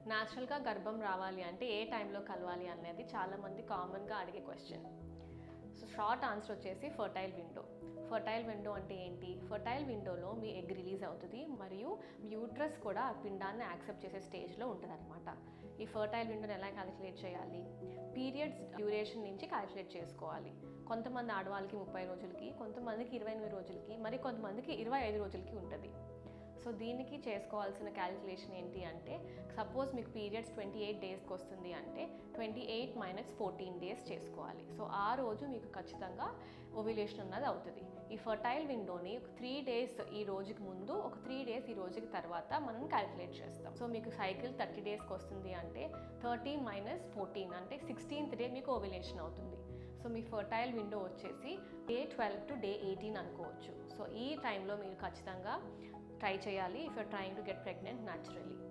న్యాచురల్గా గర్భం రావాలి అంటే ఏ టైంలో కలవాలి అనేది చాలామంది కామన్గా అడిగే క్వశ్చన్. సో షార్ట్ ఆన్సర్ వచ్చేసి ఫర్టైల్ విండో. ఫర్టైల్ విండో అంటే ఏంటి? ఫర్టైల్ విండోలో మీ ఎగ్ రిలీజ్ అవుతుంది మరియు మీ యూట్రస్ కూడా ఆ పిండాన్ని యాక్సెప్ట్ చేసే స్టేజ్లో ఉంటుంది అనమాట. ఈ ఫర్టైల్ విండోని ఎలా క్యాలిక్యులేట్ చేయాలి? పీరియడ్స్ డ్యూరేషన్ నుంచి క్యాలిక్యులేట్ చేసుకోవాలి. కొంతమంది ఆడవాళ్ళకి 30 రోజులకి, కొంతమందికి 28 రోజులకి, మరి కొంతమందికి 25 రోజులకి ఉంటుంది. సో దీనికి చేసుకోవాల్సిన క్యాలిక్యులేషన్ ఏంటి అంటే, సపోజ్ మీకు పీరియడ్స్ 28 డేస్కి వస్తుంది అంటే 28 - 14 డేస్ చేసుకోవాలి. సో ఆ రోజు మీకు ఖచ్చితంగా ఓవ్యులేషన్ అన్నది అవుతుంది. ఈ ఫర్టైల్ విండోని ఒక 3 డేస్ ఈ రోజుకి ముందు, ఒక 3 డేస్ ఈ రోజుకి తర్వాత మనం క్యాలిక్యులేట్ చేస్తాం. సో మీకు సైకిల్ 30 డేస్కి వస్తుంది అంటే 30 - 14 అంటే 16th డే మీకు ఓవ్యులేషన్ అవుతుంది. సో మీ ఫర్టైల్ విండో వచ్చేసి డే 12 to డే 18 అనుకోవచ్చు. సో ఈ టైంలో మీరు ఖచ్చితంగా ట్రై చేయాలి if you're trying to get pregnant naturally.